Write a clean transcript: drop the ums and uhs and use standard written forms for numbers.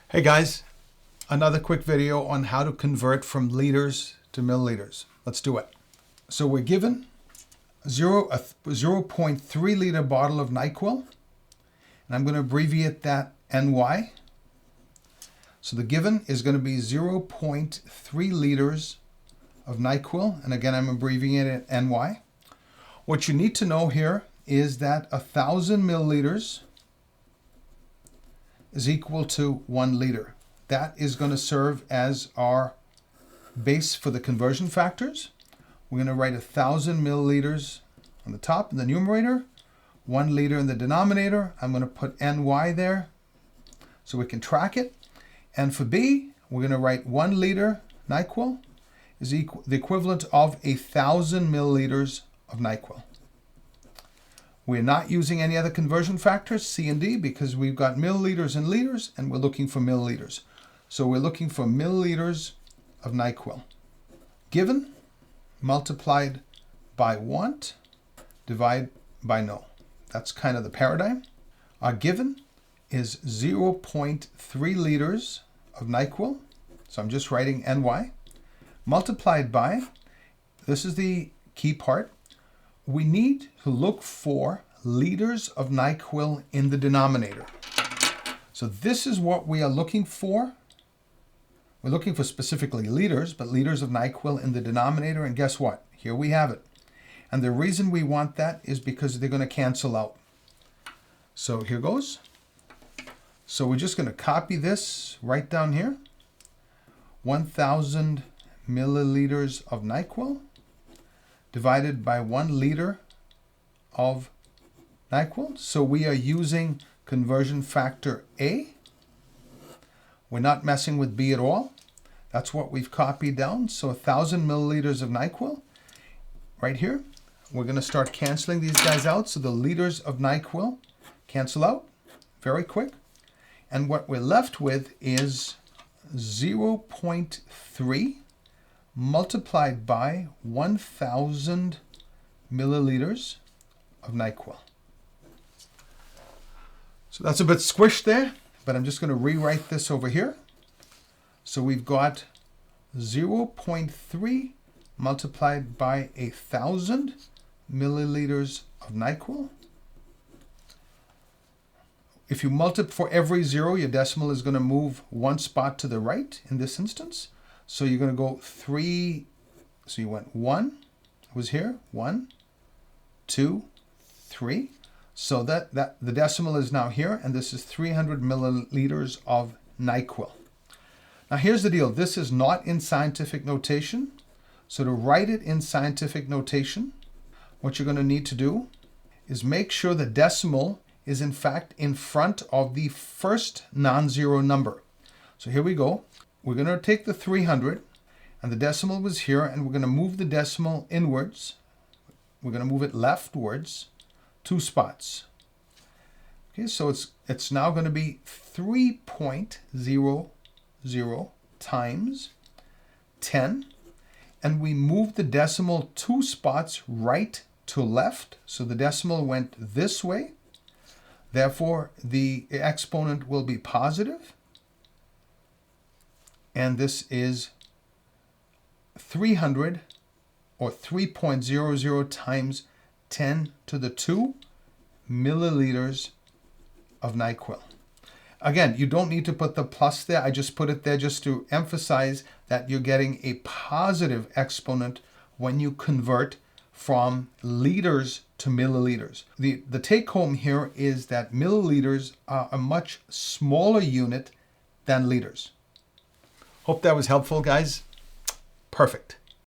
Hey guys, another quick video on how to convert from liters to milliliters. Let's do it. So we're given a 0.3 liter bottle of NyQuil, and I'm going to abbreviate that NY. So the given is going to be 0.3 liters of NyQuil, and again I'm abbreviating it NY. What you need to know here is that 1,000 milliliters is equal to 1 liter. That is going to serve as our base for the conversion factors. We're going to write 1,000 milliliters on the top in the numerator, 1 liter in the denominator. I'm going to put NY there so we can track it. And for B, we're going to write 1 liter NyQuil is the equivalent of 1,000 milliliters of NyQuil. We're not using any other conversion factors, C and D, because we've got milliliters and liters, and we're looking for milliliters. So we're looking for milliliters of NyQuil. Given, multiplied by want, divide by no. That's kind of the paradigm. Our given is 0.3 liters of NyQuil. So I'm just writing NY. Multiplied by, this is the key part, we need to look for liters of NyQuil in the denominator. So this is what we are looking for. We're looking for specifically liters, but liters of NyQuil in the denominator. And guess what? Here we have it. And the reason we want that is because they're going to cancel out. So here goes. So we're just going to copy this right down here. 1,000 milliliters of NyQuil divided by 1 liter of NyQuil. So we are using conversion factor A. We're not messing with B at all. That's what we've copied down. So 1,000 milliliters of NyQuil right here. We're going to start canceling these guys out. So the liters of NyQuil cancel out very quick. And what we're left with is 0.3 multiplied by 1,000 milliliters of NyQuil. So that's a bit squished there, but I'm just going to rewrite this over here. So we've got 0.3 multiplied by 1,000 milliliters of NyQuil. If you multiply for every zero, your decimal is going to move one spot to the right in this instance. So you're going to go 3, so you went 1, was here, 1, 2, 3. So that the decimal is now here, and this is 300 milliliters of NyQuil. Now here's the deal. This is not in scientific notation. So to write it in scientific notation, what you're going to need to do is make sure the decimal is in fact in front of the first non-zero number. So here we go. We're going to take the 300, and the decimal was here, and we're going to move the decimal inwards. We're going to move it leftwards 2 spots. Okay, so it's now going to be 3.00 times 10, and we moved the decimal 2 spots right to left, so the decimal went this way. Therefore, the exponent will be positive. And this is 300, or 3.00 times 10 to the 2 milliliters of NyQuil. Again, you don't need to put the plus there. I just put it there just to emphasize that you're getting a positive exponent when you convert from liters to milliliters. The take home here is that milliliters are a much smaller unit than liters. Hope that was helpful, guys. Perfect.